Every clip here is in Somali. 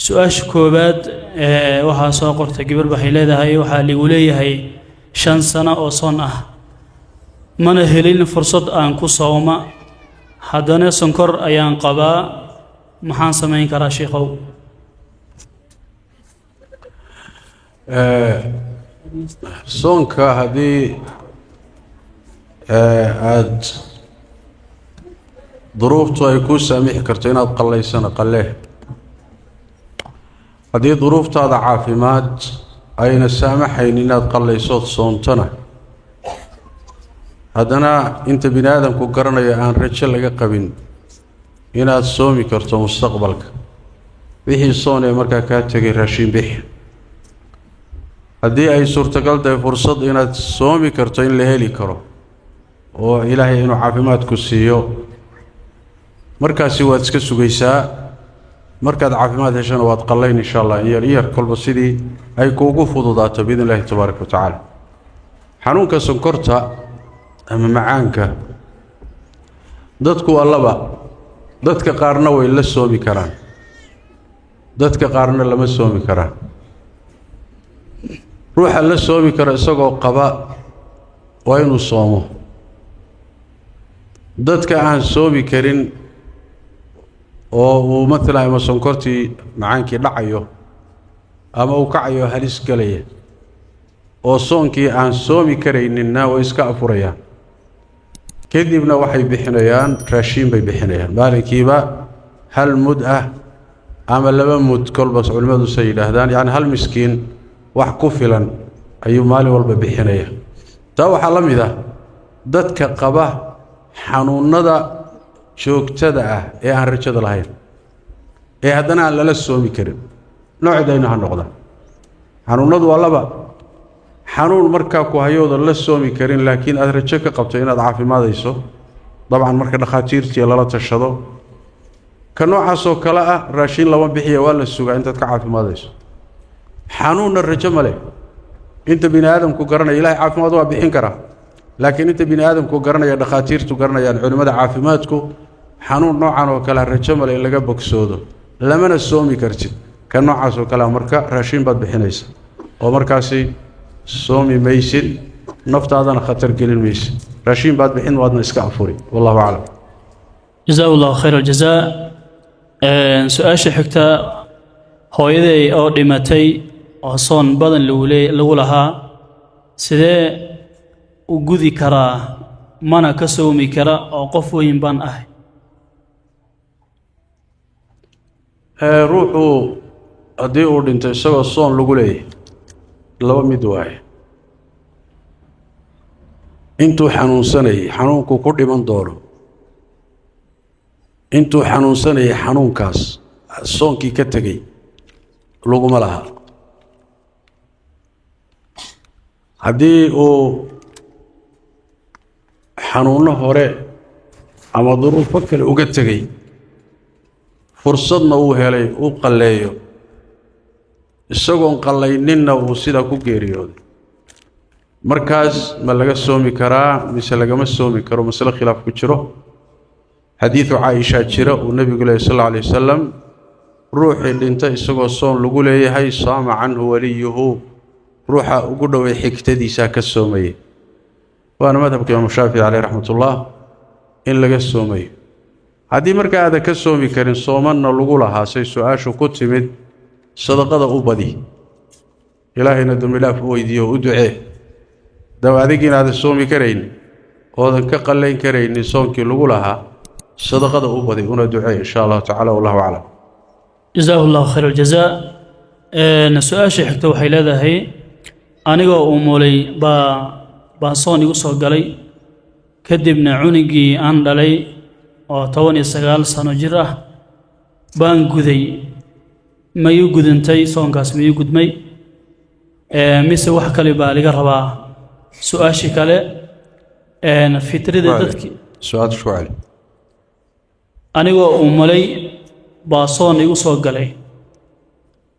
سؤال كوباد waxaa soo qortay gabar waxay leedahay waxa ligu leeyahay 5 sano oo son ah mana helin fursad aan ku soomo haddana sonkor ayaan qabaa maxaan sameyn karaa sheekhow soonka haddii aad duruuftu ay ku saamixi karto inaad qallaysana qallee haddii duruuftaada caafimaad ayna saamaxayn inaad qallaysood soontana haddana inta bini aadamku garanaya aan rajo laga qabin inaad soomi karto mustaqbalka wixii soon ee markaa kaa tegay raashin bixi haddii ay suurtagal tahay fursad inaad soomi karto in la heli karo oo ilaahay inuu caafimaadku siiyo markaasi waad iska sugaysaa markaad caafimaad heshana waad qallayn insha allah yar kolba sidii ay kuugu fududaato biidn illaahi tabaaraka wa tacaala xanuunka sonkorta ama macaanka dadku waa laba dadka qaarna way la soomi karaan dadka qaarna lama soomi karaan ruuxa la soomi karo isagoo qaba waa inuu soomo dadka aan soomi karin oo uu matala ama sonkortii macaankii dhacayo ama uu kacayo halis galaya oo soonkii aan soomi karayninna way iska afurayaan kadibna waxay bixinayaan raashin bay bixinayaan maalinkiiba hal mud ah ama 2 mud kolba culimadu say yiraahdaan yani hal miskiin wax ku filan ayuu maalin walba bixinaya taa waxa la mid ah dadka qaba xanuunada joogtada ah ee aan rajada lahayn ee haddana aan lala soomi karin noocdayna ha noqda xanuunadu waa laba xanuun markaa ku hayooda la soomi karin laakiin aad rajo ka qabto inaad caafimaadayso dabcan marka dhakhaatiirtii lala tashado ka noocaas oo kale ah raashin lama bixiyo waa la sugaa intaad ka caafimaadayso xanuunna rajo ma leh inta bini aadamku garanaya ilaahay caafimaad waa bixin karaa laakiin inta bini aadamku garanaya dhakhaatiirtu garanayaan culimada caafimaadku xanuun noocan oo kale rajo ma leh in laga bogsoodo lamana soomi kartid ka noocaas oo kale marka raashin baad bixinaysa oo markaasi soomi maysid naftaadana khatar gelin maysid raashin baad bixin waadna iska afuri wallahu a'lam jazakallahu khayral jazaa su'aasha xigta hooyaday oo dhimatay oo soon badan lagu lahaa sidee u gudi karaa mana ka soomi kara oo qof weyn baan ahay ruuxu haddii uu dhinto isagoo soon lagu leeyahay laba mid waaye intuu xanuunsanayay xanuunku ku dhiman doono intuu xanuunsanayay xanuunkaas soonkii ka tegay laguma laha haddii uu xanuunno hore ama duruufo kale uga tegay fursadna uu helay uu qalleeyo isagoon qallayninna uu sidaa ku geeriyooday markaas ma laga soomi karaa mise lagama soomi karo masale khilaaf ku jiro xadiidu caaisha jira uu nebigu leeyahy sal alla alay wasalam ruuxii dhinta isagoo soon lagu leeyahay saama canhu waliyuhu ruuxa ugu dhoway xigtadiisaa ka soomayay waana madhabka imaamu shaafici caleyh raxmatullah in laga soomayo haddii markaa aadan ka soomi karin soomanna lagu lahaa say su-aashu ku timid sadaqada u badi ilaahayna dembidhaaf u weydiiyo u ducee daw adigiina aadan soomi karayn oodan ka qallayn karaynin soonkii lagu lahaa sadaqada u badi una ducee insha allahu tacala wallahu aclam جزاه الله خير الجزاء سؤال حigta waxay leedahay anigoo umulay baa soon igu soo galay kadibna cunugii aan dhalay oo 19 sano jir ah baan guday ma ii gudantay soonkaas ma ii gudmay mise wax kale baa laga rabaa su'aashi kale fitrida dadkii su'aad shu'aal anigoo umulay baa soon igu soo galay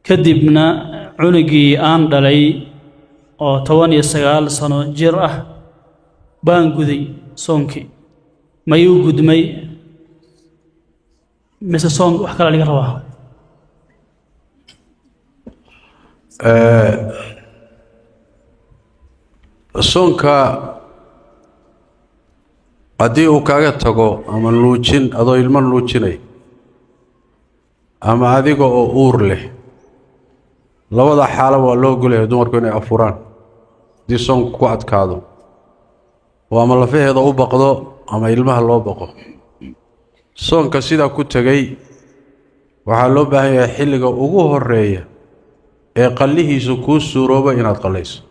kadibna cunugii aan dhalay oo 19 sano jir ah baan guday soonkii ma ii gudmay mise soon wax kale laga rabaa soonka haddii uu kaaga tago ama nuujin adoo ilmo nuujinay ama adiga oo uur leh labada xaalo waa loo ogolyahay dumarku inay afuraan haddii soonku ku adkaado oo ama lafaheeda u baqdo ama ilmaha loo baqo soonka sidaa ku tegay waxaa loo baahan yahay xilliga ugu horeeya ee qallihiisu kuu suurooba inaad qallayso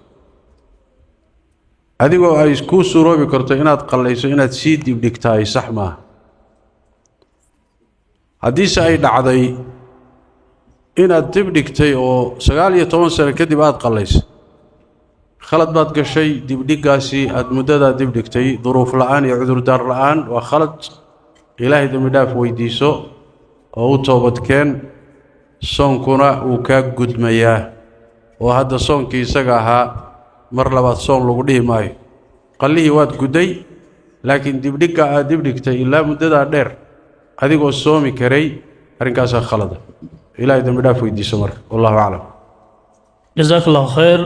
adigoo ay kuu suuroobi karto inaad qallayso inaad sii dibdhigtaay sax maaha haddiise ay dhacday inaad dibdhigtay oo 19 sano kadib aad qallayso khalad baad gashay dibdhiggaasi aad muddadaa dibdhigtay duruuf la'aan iyo cudurdaar la'aan waa khalad ilaahay dembi dhaaf weydiiso oo u toobadkeen soonkuna uu kaa gudmayaa oo hadda soonkii isaga ahaa mar labaad soon lagu dhihi maayo qallihii waad gudday laakiin dibdhigga aad dibdhigtay ilaa muddadaa dheer adigoo soomi karay arrinkaasaa khalada ilaahay dembi dhaaf weydiiso marka wallahu aclam جزاك الله خير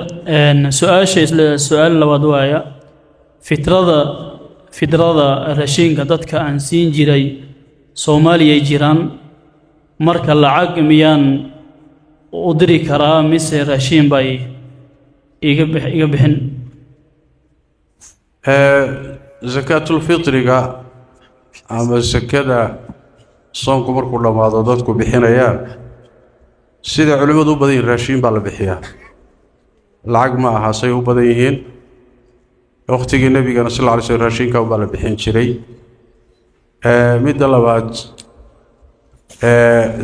سؤال لبعض وايا fitrada raashinka dadka aan siin jiray Soomaaliya jiraan marka lacag miyaan u diri karaa mise raashin bay iga bixin zakatul fitriga ama zakada soonku markuu dhamaado dadku bixinayaan sida culimadu u badan yihiin raashin baa la bixiyaa lacag ma aha say u badan yihiin waqtigii nabigana sallallahu alayhi wasallam raashinka baa la bixin jiray midda labaad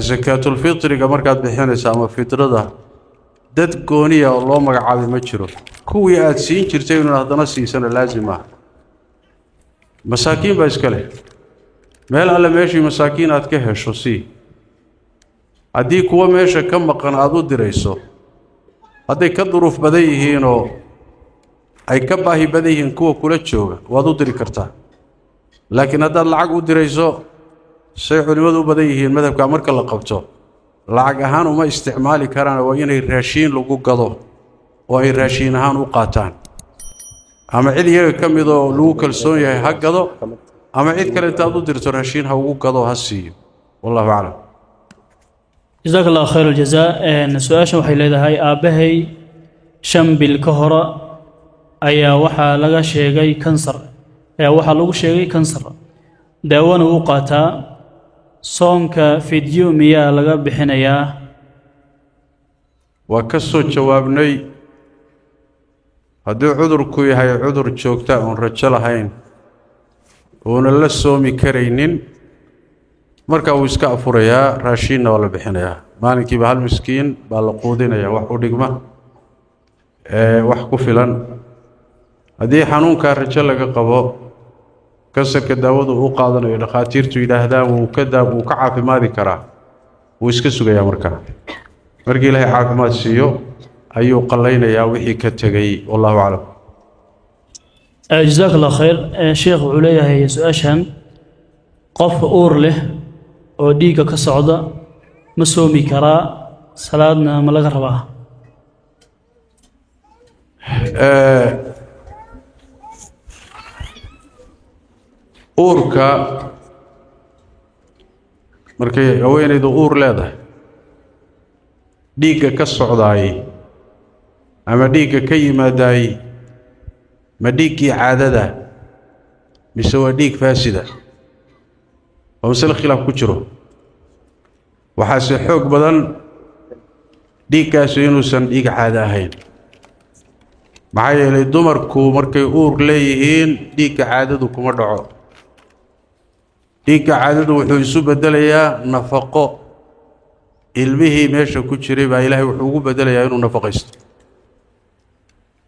zakatul fitriga markaad bixinaysa ama fitrada dad gooniya oo loo magacaabay ma jiro kuwii aad siin jirtay inuu hadana siisana laazim ah masaakiin baa iska leh meel alle meeshii masaakiin aad ka hesho si haddii kuwa meesha ka maqan aad u dirayso hadday ka duruuf badan yihiin oo ay ka baahi badan yihiin kuwa kula jooga waad u diri kartaa laakiin haddaad lacag u dirayso say culimadu u badan yihiin madhabka marka la qabto lacag ahaan uma isticmaali karaan waa inay raashin lagu gado oo ay raashin ahaan u qaataan ama cid iyaga ka mid oo lagu kalsoon yahay ha gado ama cid kale intaad u dirto raashin ha ugu gado ha siiyo wallahu aclam جزاك الله خير الجزاء سؤال waxay leedahay aabahay shambil ka hore ayaa waxa laga sheegay kansar lagu sheegay kansar daawana uu qaataa soonka fidyo miyaa laga bixinayaa waa ka soo jawaabnay haddii cudurku yahay cudur joogta oon rajo lahayn oona la soomi karaynin marka uu iska afurayaa raashinna waa la bixinayaa maalinkiiba hal miskiin baa la quudinayaa wax u dhigma wax ku filan haddii xanuunkaa rajo laga qabo kansarka daawadu u qaadanayo dhakhaatiirtu yidhaahdaan wuu ka caafimaadi karaa wuu iska sugayaa markaa markii ilaahay caafimaad siiyo ayuu qallaynayaa wixii ka tegay wallahu aclam جزاك الله خير شيخ عليا هي سؤاشان قف أور له oo dhiiga ka socda ma soomi karaa salaadna ma laga rabaa uurka markay haweenaydu uur leedahay dhiigga ka socdaay ama dhiigga ka yimaadaay ma dhiiggii caadada mise waa dhiig faasida ومسألة خلاف كجرو وحاسي حوق بدن dhiiggaas inuusan dhiig caada ahayn maxaa yeelay dumarku markay uur leeyihiin dhiigga caadadu kuma dhaco dhiigga caadadu wuxuu isu bedelayaa nafaqo ilmihii meesha ku jiray baa ilaahay wuxuu ugu bedelayaa inuu nafaqaysto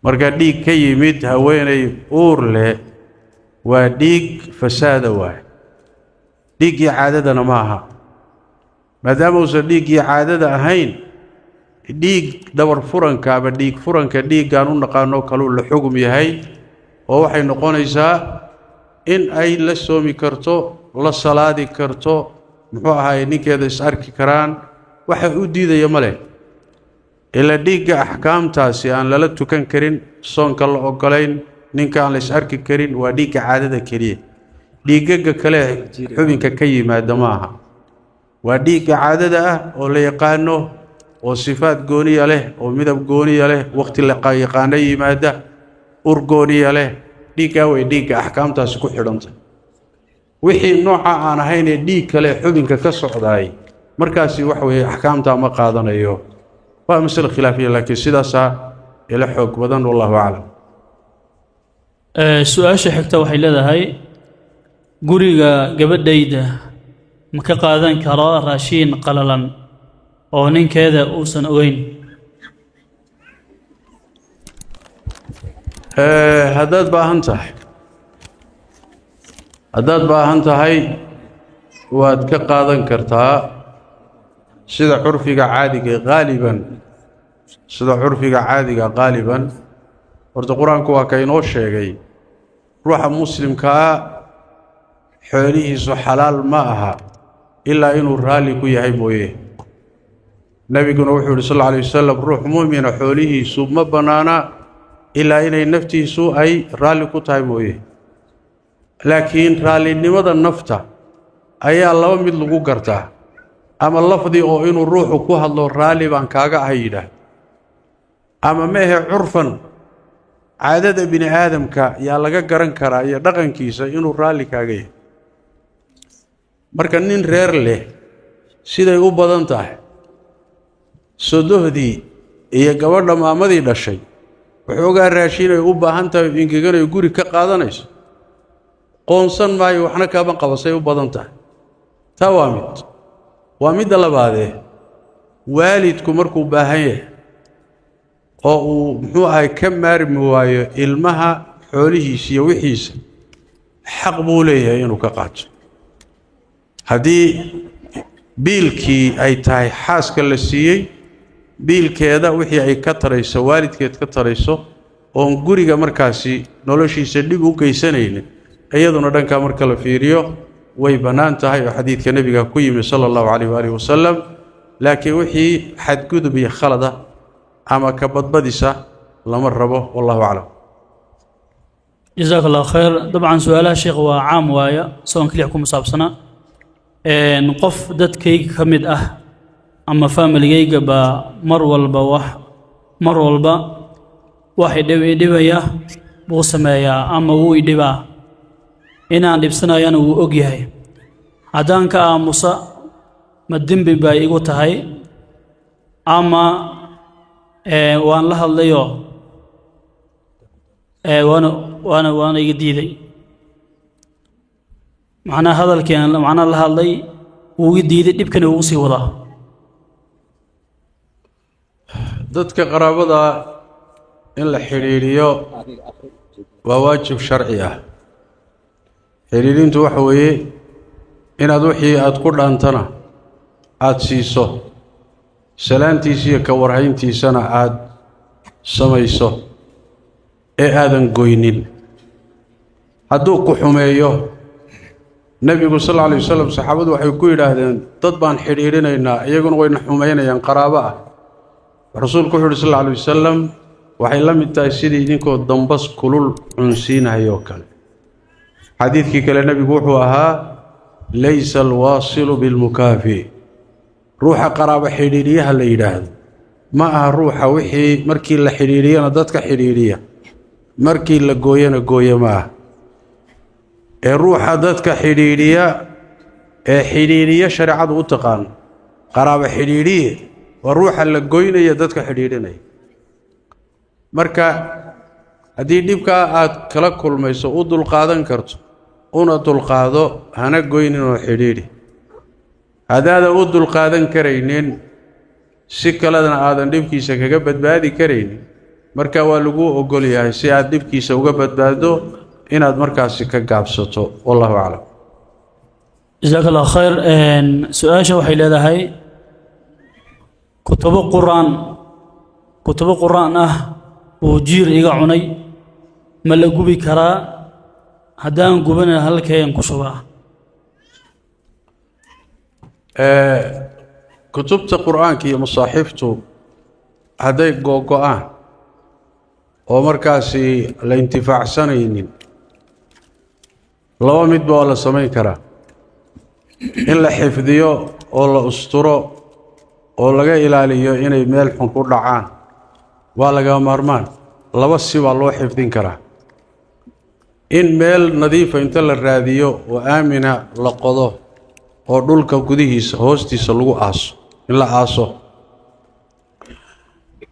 marka dhiig ka yimid haweenay uur leh waa dhiig fasaada waay dhiiggii caadadana ma aha maadaama uusan dhiiggii caadada ahayn dhiig dabar furanka ama dhiig furanka dhiiggaan u naqaano kaluu la xugum yahay oo waxay noqonaysaa in ay la soomi karto la salaadi karto muxuu ahaay ninkeeda is arki karaan waxa u diidaya male إلا ديك أحكام تاسي أن لا تكن كرين صون كلا أقلين نينك أن ليس أرك كرين وديك عادة كريه ديك كله حبين كي ما دماها وديك عادة ولا يقانو وصفات جونية له ومذهب جونية له وقت اللي يقاني ماده أرجونية له ديك وديك أحكام تاسي كحرنت وحي نوع أنا هين ديك له حبين كسر مركزي وحوي أحكامتها ما قادنا أيوه ومثل خلافية لكن سيداسا إلى حق بدن والله أعلم. سؤال حكتا waxay leedahay guriga gabadhayda ma ka qaadan karaa raashin qalalan oo ninkeeda uusan ogeyn haddaad baahan tahay waad ka qaadan kartaa sida curfiga caadiga qaaliban horta quraanku waa ka inoo sheegay ruuxa muslimka xoolihiisu xalaal ma aha ilaa inuu raali ku yahay mooye nabiguna wuxuu yiri sallallahu alayhi wasallam ruux muumina xoolihiisu ma banaana ilaa inay naftiisu ay raali ku tahay mooye laakiin raalinimada nafta ayaa laba mid lagu gartaa ama lafdi oo inuu ruuxu ku hadlo raali baan kaaga ahay yiraahdo ama mehe curfan caadada bini aadamka yaa laga garan karaa iyo dhaqankiisa inuu raali kaaga yahay marka nin reer leh siday u badan tahay sodohdii iyo gabadha maamadii dhashay waxoogaa raashin ay u baahan tahay ingeganay guri ka qaadanayso qoonsan maayo waxna kaaban qabasay u badan tahay taa waa mid labaadee waalidku markuu baahan yahay oo uu muxuu ahay ka maarmi waayo ilmaha xoolihiisa iyo wixiisa xaq buu leeyahay inuu ka qaato haddii biilkii ay tahay xaaska la siiyey biilkeeda wixii ay ka tarayso waalidkeed ka tarayso oon guriga markaasi noloshiisa dhib u geysanaynin iyaduna dhankaa marka la fiiriyo way bannaan tahay oo xadiidka nebiga ku yimi sala allahu calayh waalihi wasalam laakiin wixii xadgudub iyo khalada ama ka badbadisa lama rabo wallahu aclam جزاك الله خير طبعا سؤالها شيخ وعام وايا سواء كلي حكم مصابسنا نقف دتكيك كمد أما فاميليجا با مر والبا واحد دبيا بوسمايا أما هو دبا إنا لبسنا يانا وأجيهاي عدان كأموسا مدين بباي وتهاي أما وان لها الليو وانا جديدي معنا هذا الكيان معنا لها اللي وجديدي يمكن يوصي وضع dadka qaraabada in la xiriiriyo waa waajib sharci ah xiriirintu waxa weeye inaad wixii aad ku dhaantana aad siiso salaantiisa iyo ka warhayntiisana aad samayso ee aadan goynin hadduu ku xumeeyo nabigu sallallahu alayhi wasallam saxaabadu waxay ku yiraahdeen dad baan xiriirinaynaa iyaguna wayna xumeynayaan qaraabo ah rasuulku wuxuu yiri sallallahu alayhi wasallam waxay la mid tahay sidii idinkoo dambas kulul cunsiinayo kale xadiidkii kale nabigu wuxuu ahaa laysa alwasilu bilmukafi ruuxa qaraabo xiriiriyaha la yiraahdo ma aha ruuxa wixii markii la xiriiriyana dadka xiriiriya markii la gooyana gooyama ee ruuxa dadka xiriiriya shariicadu u taqaan qaraabo xiriiriye waa ruuxa la goynaya dadka xiriirinaya marka haddii dhibka aad kala kulmayso u dulqaadan karto una dulqaado hana goynin oo xiriiri hadaadan u dulqaadan karaynin si kaladana aadan dhibkiisa kaga badbaadi karaynin marka waa lagu ogol yahay si aad dhibkiisa uga badbaado inaad markaasi ka gaabsato wallahu a'lam جزاك الله خير سؤال waxay leedahay كتب قرآن وجير إيجا عني ما لجوبي كرا هدان جوبنا هالكين كشوا كتبت قرآن كي مصاحفته hadday googo'aan oo markaasi la intifaacsanaynin laba midba waa la samayn karaa in la xifdiyo oo la usturo oo laga ilaaliyo inay meel xun ku dhacaan waa laga maarmaan laba si baa loo xifdin karaa in meel nadiifa inta la raadiyo oo aamina la qodo oo dhulka gudihiisa hoostiisa lagu aaso in la aaso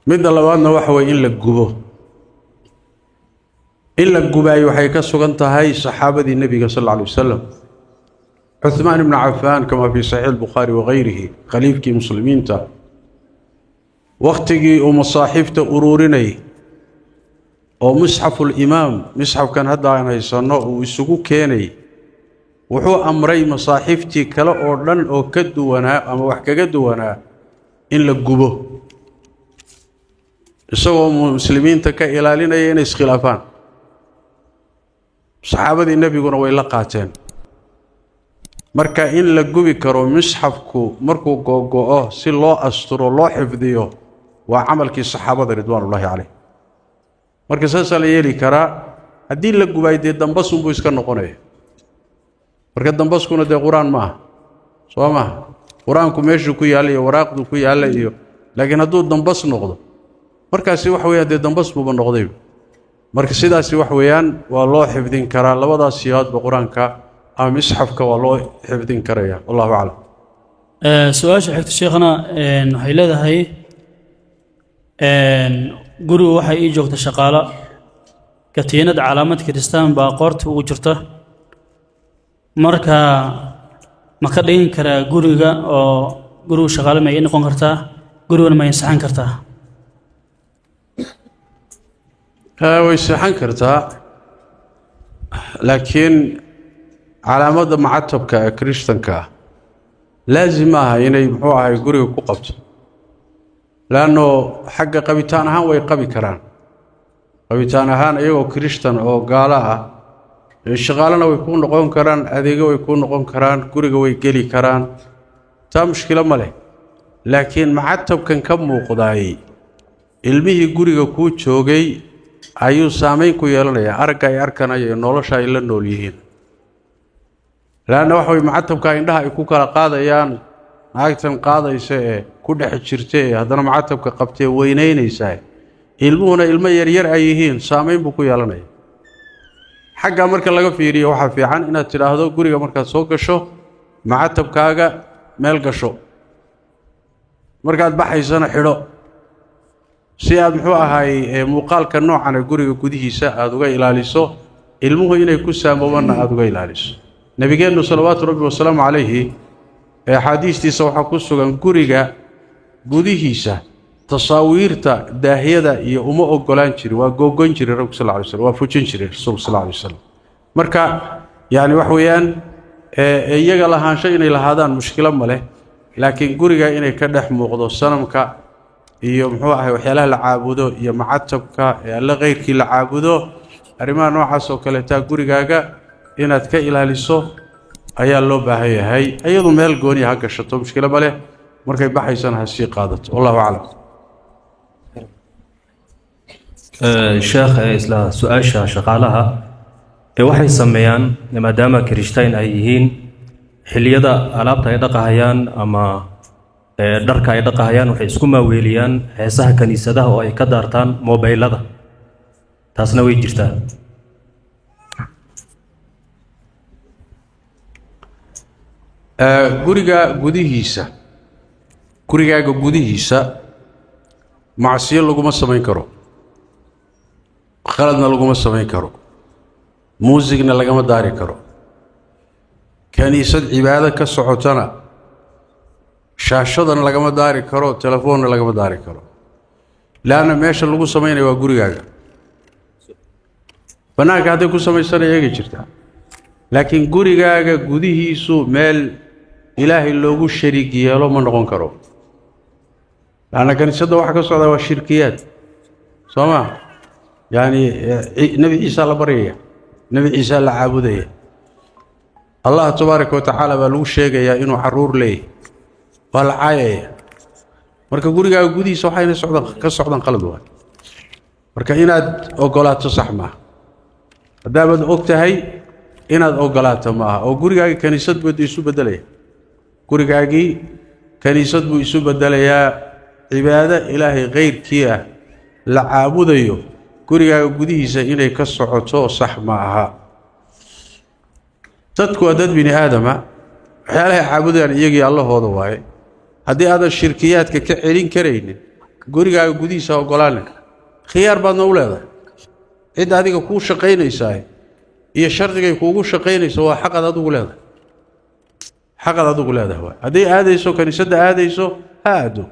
midda labaadna waxa weeye in la gubo in la gubaayo waxay ka sugan tahay saxaabadii nebiga sal alla alay wasalam cuthmaan ibnu cafaan kama fii saxiix albukhaari wagayrihi khaliifkii muslimiinta wakhtigii uu masaaxiifta uruurinayay oo musxafulimaam misxafkan hadda aan haysanno uu isugu keenay wuxuu amray masaaxiiftii kale oo dhan oo ka duwanaa ama wax kaga duwanaa in la gubo isagoo muslimiinta ka ilaalinaya inay iskhilaafaan saxaabadii nebiguna way la qaateen marka in la gubi karo misxafku markuu googo'o si loo asturo loo xifdiyo waa camalkii saxaabada ridwaanullaahi calayh marka saasaa la yeeli karaa haddii la gubaay dee dambasunbuu iska noqonaya marka dambaskuna dee qur-aan ma aha soo maaha qur-aanku meeshuu ku yaalla iyo waraaqduu ku yaalla iyo laakiin hadduu dambas noqdo markaasi wax weeyaan dee dambas buuba noqdayba marka sidaasi wax weeyaan waa loo xifdin karaa labadaas siyaadba qur-aanka ama misxafka waa loo xifdin karaya wallahu aclam su-aasha xigta sheekhana waxay leedahay gurigu waxay ii joogta shaqaalo katiinad calaamad kiristaan baa qoorta ugu jirta marka ma ka dhigin karaa guriga oo gurigu shaqaalo ma ii noqon kartaa guriguna ma insaxan kartaa way saxan kartaa laakiin calaamadda macatabka ee kirishtanka ah laazim maaha inay muxuu ahay guriga ku qabto laanno xagga qabitaan ahaan way qabi karaan qabitaan ahaan iyagoo kirishtan oo gaalo ah shaqaalana way kuu noqon karaan adeego way kuu noqon karaan guriga way geli karaan taa mushkilo ma leh laakiin macatabkan ka muuqdaayey ilmihii guriga kuu joogay ayuu saamayn ku yeelanayaa aragga ay arkanaya ee nolosha ay la nool yihiin laanna waxa way macatabka indhaha ay ku kala qaadayaan naagtan qaadaysa ee ku dhex jirta ee haddana macatabka qabtee weynaynaysaa ilmuhuna ilmo yaryar ay yihiin saamayn buu ku yeelanaya xaggaa marka laga fiiriyo waxaa fiican inaad tidhaahdo guriga markaad soo gasho macatabkaaga meel gasho markaad baxaysana xidho si aad muxuu ahaay muuqaalka noocan ee guriga gudihiisa aada uga ilaaliso ilmuhu inay ku saamoobanna aada uga ilaaliso nebigeennu salawaatu rabbi wasalaamu calayhi ee axaadiistiisa waxaa ku sugan guriga gudihiisa tasaawiirta daahiyada iyo uma ogolaan jirin waa googon jiray rasuulku sal alay wasallam waa fujin jiray rasuulku sal alay wasallam marka yani wax weeyaan iyaga lahaansho inay lahaadaan mushkilo ma leh laakiin guriga inay ka dhex muuqdo sanamka iyo muxuu ahay waxyaalaha la caabudo iyo macatabka ee alle keyrkii la caabudo arrimaha noocaas oo kaleetaa gurigaaga inaad ka ilaaliso ayaa loo baahan yahay iyadu meel gooni ha gashato mushkilo ma leh markay baxaysana ha sii qaadato wallahu aclam sheekh isla su-aasha shaqaalaha waxay sameeyaan maadaama kirishtayn ay yihiin xilliyada alaabta ay dhaqahayaan ama dharka ay dhaqahayaan waxay isku maaweeliyaan heesaha kaniisadaha oo ay ka daartaan mobaylada taasna way jirtaa gurigaaga gudihiisa macsiyo laguma samayn karo khaladna laguma samayn karo muusigna lagama daari karo kaniisad cibaado ka socotana shaashadana lagama daari karo telefoonna lagama daari karo laanna meesha lagu samaynayo waa gurigaaga bannaanka hadday ku samaysana eegi jirtaa laakiin gurigaaga gudihiisu meel ilaahay loogu shariig yeelo ma noqon karo laanna kaniisadda waxa ka socdaa waa shirkiyaad soo maa yacni nebi ciisaa la baryaya nebi ciisaa la caabudaya allah tabaaraka wa tacaala baa lagu sheegayaa inuu carruur leeyahy waa la caayaya marka gurigaaga gudihiisa waxayna ka socdaan qalad waa marka inaad ogolaato sax ma haddaad og tahay inaad ogolaato ma aha oo gurigaaga kaniisad buu isu bedelaya gurigaagii kaniisad buu isu bedelayaa cibaado ilaahay qeyrkii ah la caabudayo gurigaaga gudihiisa inay ka socoto sax ma aha dadku waa dad bini aadama waxyaalahay caabudayaan iyagii allahooda waaye haddii aadan shirkiyaadka ka celin karaynin gurigaaga gudihiisa ogolaanin khiyaar baadna u leedahay cid adiga kuu shaqaynaysaa iyo shardigay kuugu shaqaynayso waa xaqad adigu leedahay waa haddii aadayso kaniisadda aadayso ha aado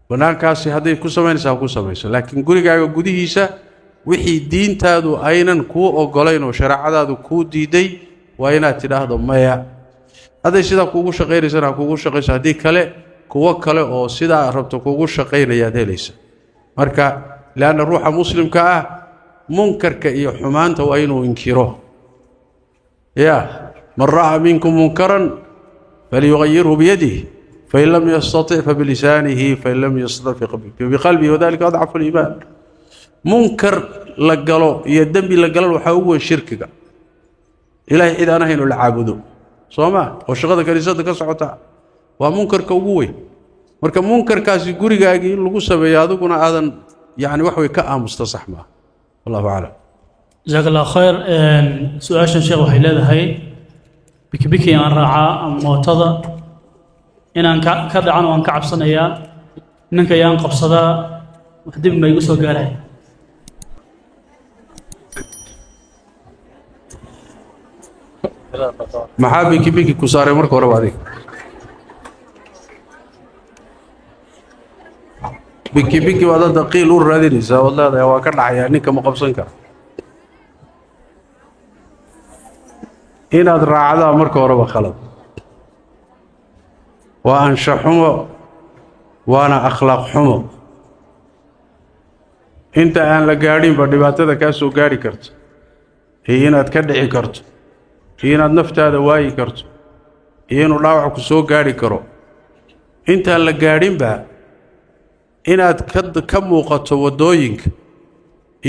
banaankaasi hadday ku samaynaysaa ku samayso laakiin gurigaaga gudihiisa wixii diintaadu aynan kuu ogolayn oo shareecadaadu kuu diiday waa inaad tidhaahdo maya hadday sidaa kuugu shaqaynaysana kuugu shaqayso haddii kale kuwo kale oo sidaa rabto kuugu shaqaynayaad helaysa marka leanna ruuxa muslimka ah munkarka iyo xumaanta waa inuu inkiro ya man ra'aa minkum munkaran falyugayirhu biyadihi fain lam yastatic fabilisaanihi fain lam yastatic biqalbihi wadalika adcafu liimaan munkar la galo iyo dembi la galan waxaa ugu weyn shirkiga ilaahay cid aan ahayn oo la caabudo soo ma oo shaqada kaniisadda ka socota waa munkarka ugu weyn marka munkarkaasi gurigaagii in lagu sameeyo adiguna aadan yani wax way ka aamusta sax maaha wallahu aclam jazaak allah khayr su-aashan sheekh waxay leedahay bikibiki aan raacaa ama mootada inaan ka dhacan waan ka cabsanayaa ninka yaan qabsadaa wax dib ma igu soo gaaraya maxaa bikibiki ku saaray marka horeba adiga bikibiki waad hadda qiil u raadinaysaa ood leedahay waa ka dhacayaa ninka ma qabsan kara inaad raacdaa marka horeba khalad waa anshax xumo waana akhlaaq xumo inta aan la gaadhinba dhibaatada kaa soo gaadhi karto iyo inaad ka dhici karto iyo inaad naftaada waayi karto iyo inuu dhaawac ku soo gaadhi karo intaan la gaadhinba inaad ka muuqato waddooyinka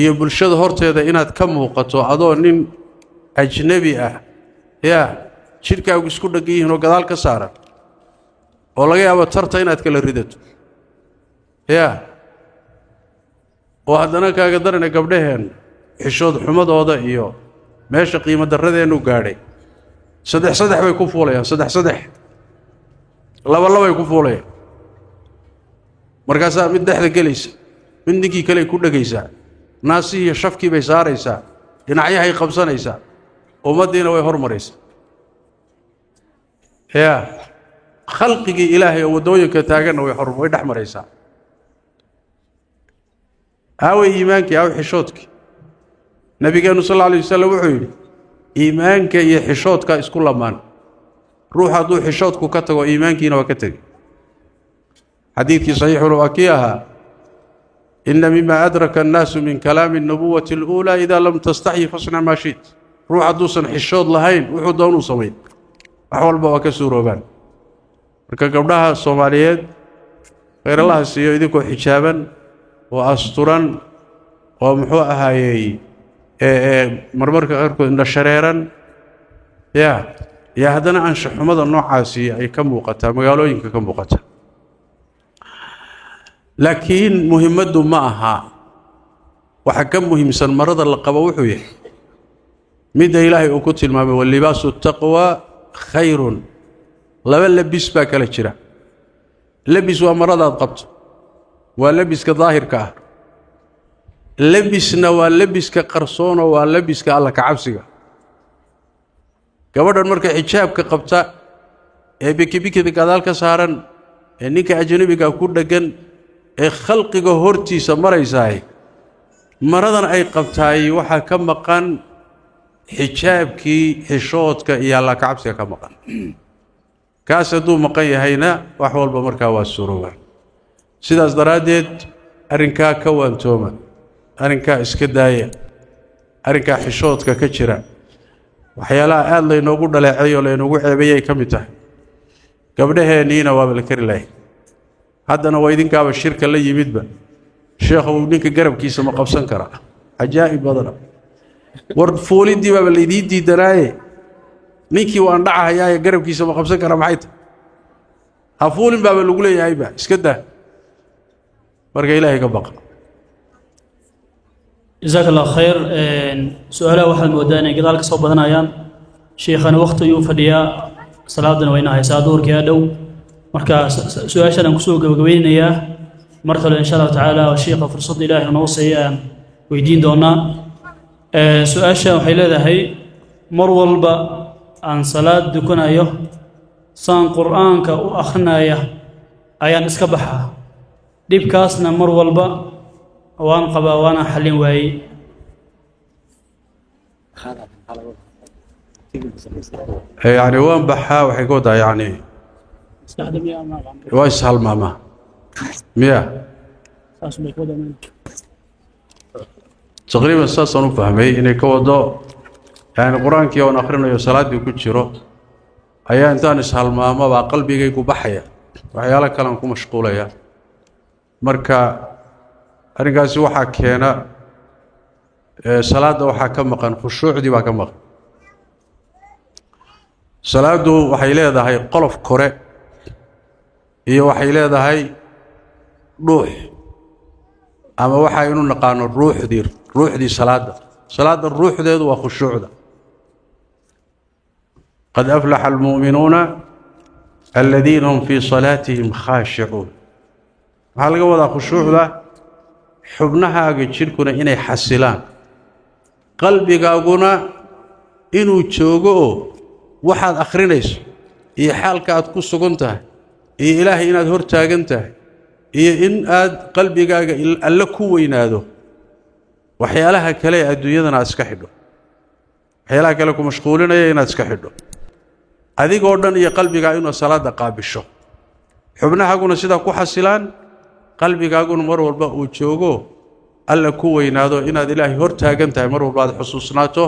iyo bulshada horteeda inaad ka muuqato adoo nin ajnabi ah yaa jidhkaagu isku dheggan yihiin oo gadaal ka saaran oo laga yaabo tarta inaad kala ridato yaa oo haddana kaaga darane gabdhaheen xishood xumadooda iyo meesha qiimo darradeennu gaadhay saddex bay ku fuulayaan saddex labay ku fuulayaan markaasaa mid dhexda gelaysa mid ninkii kale ku dhegaysaa naasihii iyo shafkii bay saaraysaa dhinacyahay qabsanaysaa ummaddiina way hormaraysaa yaa khalqigii ilaahay oo waddooyinka taaganna way dhex maraysaa aaway iimaankii aaway xishoodkii nabigeennu sal alla alay wasalam wuxuu yidhi iimaanka iyo xishoodka isku lamaan ruux hadduu xishoodku ka tago iimaankiina waa ka tegey xadiidkii saxiixuna waa kii ahaa ina mima adraka annaasu min kalaami الnubuwati اluulaa idaa lam tastaxyi fasnac maa shiit ruux hadduusan xishood lahayn wuxuu doonuu samayn wax walba waa ka suuroobaan marka gabdhaha soomaaliyeed khayrallaha siiyo idinkoo xijaaban oo asturan oo muxuu ahaayey marmarka qaarkood indha shareeran yaa haddana anshaxumada noocaasi ay ka muuqataa magaalooyinka ka muuqata laakiin muhimaddu ma aha waxa ka muhiimsan marada la qabo wuxuu yahay midda ilaahay uu ku tilmaamay walibaasu taqwa khayrun laba labis baa kala jira labis waa maradaad qabto waa labiska daahirka ah labisna waa labiska qarsoonoo waa labiska alla ka cabsiga gabadhan marka xijaabka qabta ee bikibikida gadaal ka saaran ee ninka ajnabiga ku dheggan ee khalqiga hortiisa maraysaay maradan ay qabtaay waxaa ka maqan xijaabkii xishoodka iyo alla ka cabsiga ka maqan kaas hadduu maqan yahayna wax walba markaa waa surowaan sidaas daraaddeed arrinkaa ka waantooma arrinkaa iska daaya arrinkaa xishoodka ka jira waxyaalaha aada laynoogu dhaleecay oo laynoogu ceebayay ka mid tahay gabdhaheenniina waaba la kari lahay haddana waa idinkaaba shirka la yimidba sheekhu ninka garabkiisa ma qabsan karaa cajaa'ib badana war fuulidii baaba laydii diidanaaye ninkii waan dhacahayaaye garabkiisa ma qabsan karaa maxay tahay ha fuulin baaba lagu leeyahayba iska daa marka ilaahay ka baqa جزاك الله خير سؤاله واحد موداني قدالك صوب بدنا أيام شيخنا وقت يوفديا صلاة وينها يسادور كيادو مركا سؤال شان نقصو قبقبين إياه مرحلة إن شاء الله تعالى والشيخ فرصة إلهي ونوصي ويدين دونا سؤال شان وحيلة هي مرول با عن صلاة دكنا أيه صان قرآن كأخنا أيه أيان اسكبحها ديب كاسنا مرول با وان قبا وانا حلين واي يعني وان بحا waxay ku daa yani waa ishal mama miya taqriiban saasan u fahmay inay ka wado yani quraankii oo akhrinayo salaadii ku jiro ayaa intaan ishal mama ba qalbigaygu baxaya waxyaalo kale ku mashquulaya marka arrinkaasi waxaa keena salaada waxaa ka maqan khushuucdii baa ka maqan salaadu waxay leedahay qolof kore iyo waxay leedahay dhuux ama waxa aynu naqaano ruuxdii salaada ruuxdeedu waa khushuucda qad aflaxa almu'minuuna aladiina hum fii salaatihim khaashicuun waxaa laga wadaa khushuucda xubnahaaga jirkuna inay xasilaan qalbigaaguna inuu joogo oo waxaad akhrinayso iyo xaalka aad ku sugan tahay iyo ilaahay inaad hor taagan tahay iyo in aad qalbigaaga alle ku weynaado waxyaalaha kale ee adduunyadana aad iska xidho waxyaalaha kale ku mashquulinaya inaad iska xidho adigoo dhan iyo qalbigaa inuu salaada qaabisho xubnahaaguna sidaa ku xasilaan qalbigaaguna mar walba uu joogo alla ku weynaado inaad ilaahay hor taagan tahay mar walba aad xusuusnaato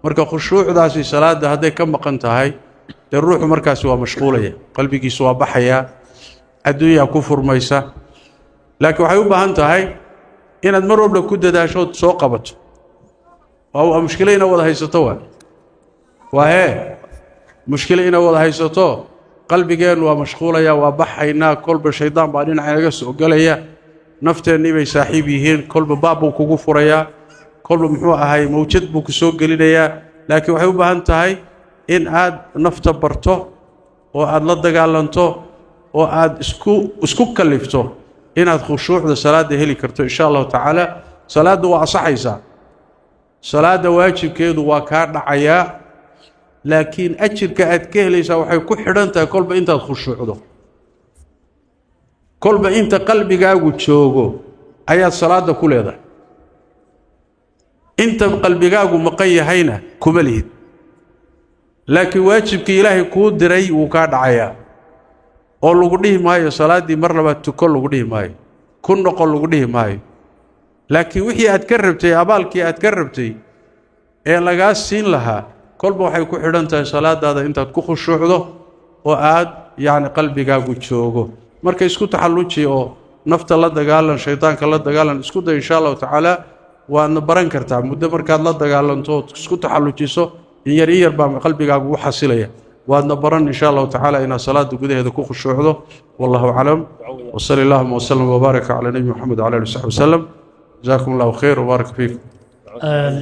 marka khushuucdaasi salaada hadday ka maqan tahay dee ruuxu markaasi waa mashquulaya qalbigiisu waa baxaya adduunyaa ku furmaysa laakiin waxay u baahan tahay inaad mar walba ku dadaashood soo qabato waa mushkilo inaad wada haysato waa hee mushkilo inaad wada haysato qalbigeennu waa mashquulaya waa baxaynaa kolba shaydaan baa dhinaca inaga soo galaya nafteennii bay saaxiib yihiin kolba baab buu kugu furayaa kolba muxuu ahay mawjad buu ku soo gelinayaa laakiin waxay u baahan tahay in aad nafta barto oo aad la dagaalanto oo aad isku kallifto inaad khushuucda salaada heli karto insha allahu tacaala salaadda waa asaxaysaa salaadda waajibkeedu waa kaa dhacayaa laakiin ajirka aad ka helaysaa waxay ku xidhan tahay kolba intaad khushuucdo kolba inta qalbigaagu joogo ayaad salaada ku leedahay inta qalbigaagu maqan yahayna kuma lihid laakiin waajibkii ilaahay kuu diray wuu kaa dhacayaa oo lagu dhihi maayo salaaddii mar labaad tuko lagu dhihi maayo ku noqon lagu dhihi maayo laakiin wixii aad ka rabtay abaalkii aad ka rabtay ee lagaa siin lahaa kolba waxay ku xidhan tahay salaadaada intaad ku khushuucdo oo aad yacni qalbigaagu joogo marka isku taxalluji oo nafta la dagaalan shaydaanka la dagaalan isku day insha allahu tacaala waadna baran kartaa muddo markaad la dagaalanto ood isku taxallujiso in yar baa qalbigaagu u xasilaya waadna baran insha allahu tacaala inaad salaada gudaheeda ku khushuucdo wallahu aclam wasali allahuma wasalam wabaaraka calaa nebi moxamed wcala ali wsaxbi wasalam jazaakum allahu khayr wbaaraka fiikum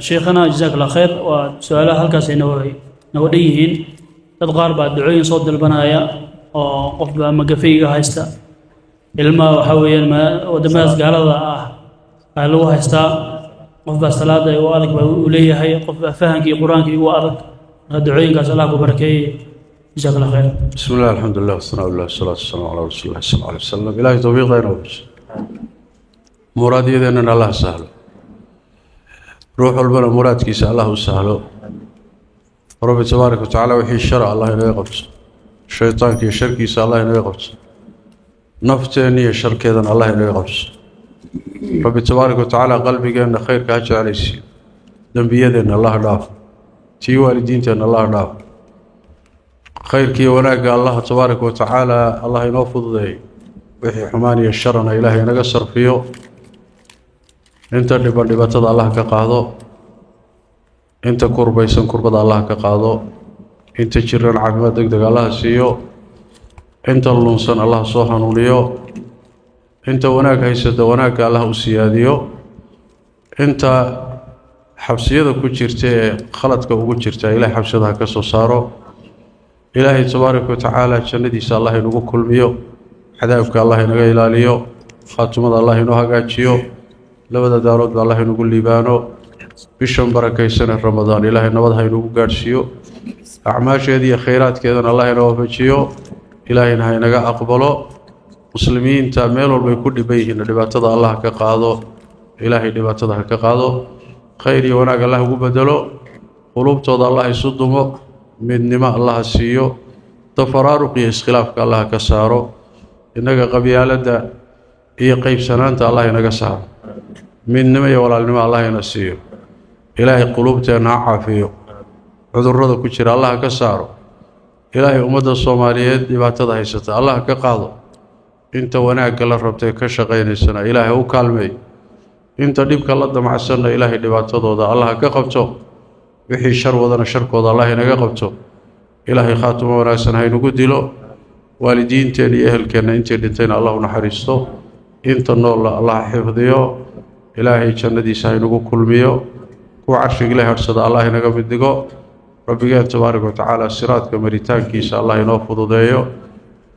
شيخنا جزاك الله خير وسؤالها هل كاسي نوديهين تدقار بعد دعوين صوت البنايا وقف مقفية هايستا ilma waxa weeyaan wadamadaas gaalada ah lagu haystaa qof baa salaada oo adag baa u leeyahay qof baa fahankii quraanka ugu adag ducooyinkaas Allah ku barakeeyay jazakallahu khayr bismillah alhamdulillah wassalatu wassalamu ala rasulillah sallallahu alayhi wasallam ilaahi tawfiiqayna muraadiyadana Allah sahlo ruux walbana muraadkiisa Allah u sahlo rabbi tabaaraka wa taala wixii shar Allah inaga qabto shaytaankii sharkiisa Allah inaga qabto نفتني الشر كذا الله يقبض ربي تبارك وتعالى قلبي أن خير كهجر عليه دم بيدنا الله داف تي والدينتنا الله داف خير كي وناك الله تبارك وتعالى الله ينفض ذي wixii xumaan iyo sharana ilaahay naga sarfiyo inta dhibatada Allah ka qaado inta kurbaysan kurbada Allah ka qaado inta jiran caafimaad degdeg Allah siiyo inta lunsan Allah soo hanuuniyo inta wanaag haysata wanaagga Allah u siyaadiyo inta xabsiyada ku jirta ee khaladka ugu jirta ilaahay xabsiyada ka soo saaro ilaahay tabaaraka wa tacaala jannadiisa Allah inagu kulmiyo cadaabka Allah inaga ilaaliyo khaatumada Allah inoo hagaajiyo labada daarood Allah inagu liibaano bishan barakaysan Ramadaan ilaahay nabad ha inagu gaarsiiyo acmaasheeda iyo khayraadkeedana Allah inoo waafajiyo ilaahayna ha inaga aqbalo muslimiinta meel walba ku dhibayeen dhibaatada Allah ka qaado ilaahay dhibaatada ha ka qaado khayr iyo wanaag Allah ugu bedelo qulubtooda Allah isu dumo midnimo Allah siiyo tafaraaruq iyo iskhilaafka Allah ka saaro inaga qabyaalada iyo qaybsanaanta Allah inaga saaro midnimo iyo walaalnimo Allah ina siiyo ilaahay qulubteena caafiyo cudurrada ku jira Allah ka saaro ilaahay ummadda Soomaaliyeed dhibaatada haysata Allah ka qaado inta wanaagga la rabtay ka shaqeynaysan ilaahay u kaalmeey inta dhibka la damacsan ilaahay dhibaatadooda Allah ka qabto wixii shar wadana sharkooda Allah inaga qabto ilaahay khaatimo wanaagsan ha inagu dilo waalidiinteena iyo ehelkeena intii dhintayna Allah u naxariisto inta nool Allah xifdiyo ilaahay jannadiisa ha inagu kulmiyo ku carshiga ilaahay harsada Allah inaga mid dhigo rabbigeen tabaaraka wa tacaala siraadka maritaankiisa Allah inoo fududeeyo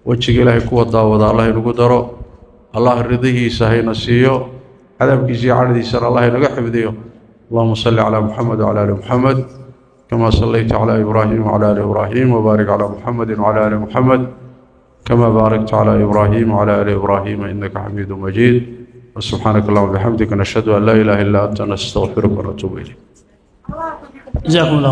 wajiga ilaahay kuwa daawada Allah inagu daro Allah ridihiisa hayna siiyo عذابكيسي عردي سر الله نقحب ذيه اللهم صل على محمد وعلى آل محمد كما صليت على إبراهيم وعلى آل إبراهيم وبارك على محمد وعلى آل محمد كما باركت على إبراهيم وعلى آل إبراهيم إنك حميد مجيد وسبحانك اللهم وبحمدك نشهد أن لا إله إلا أنت نستغفرك ونتوب إليك جزاكم الله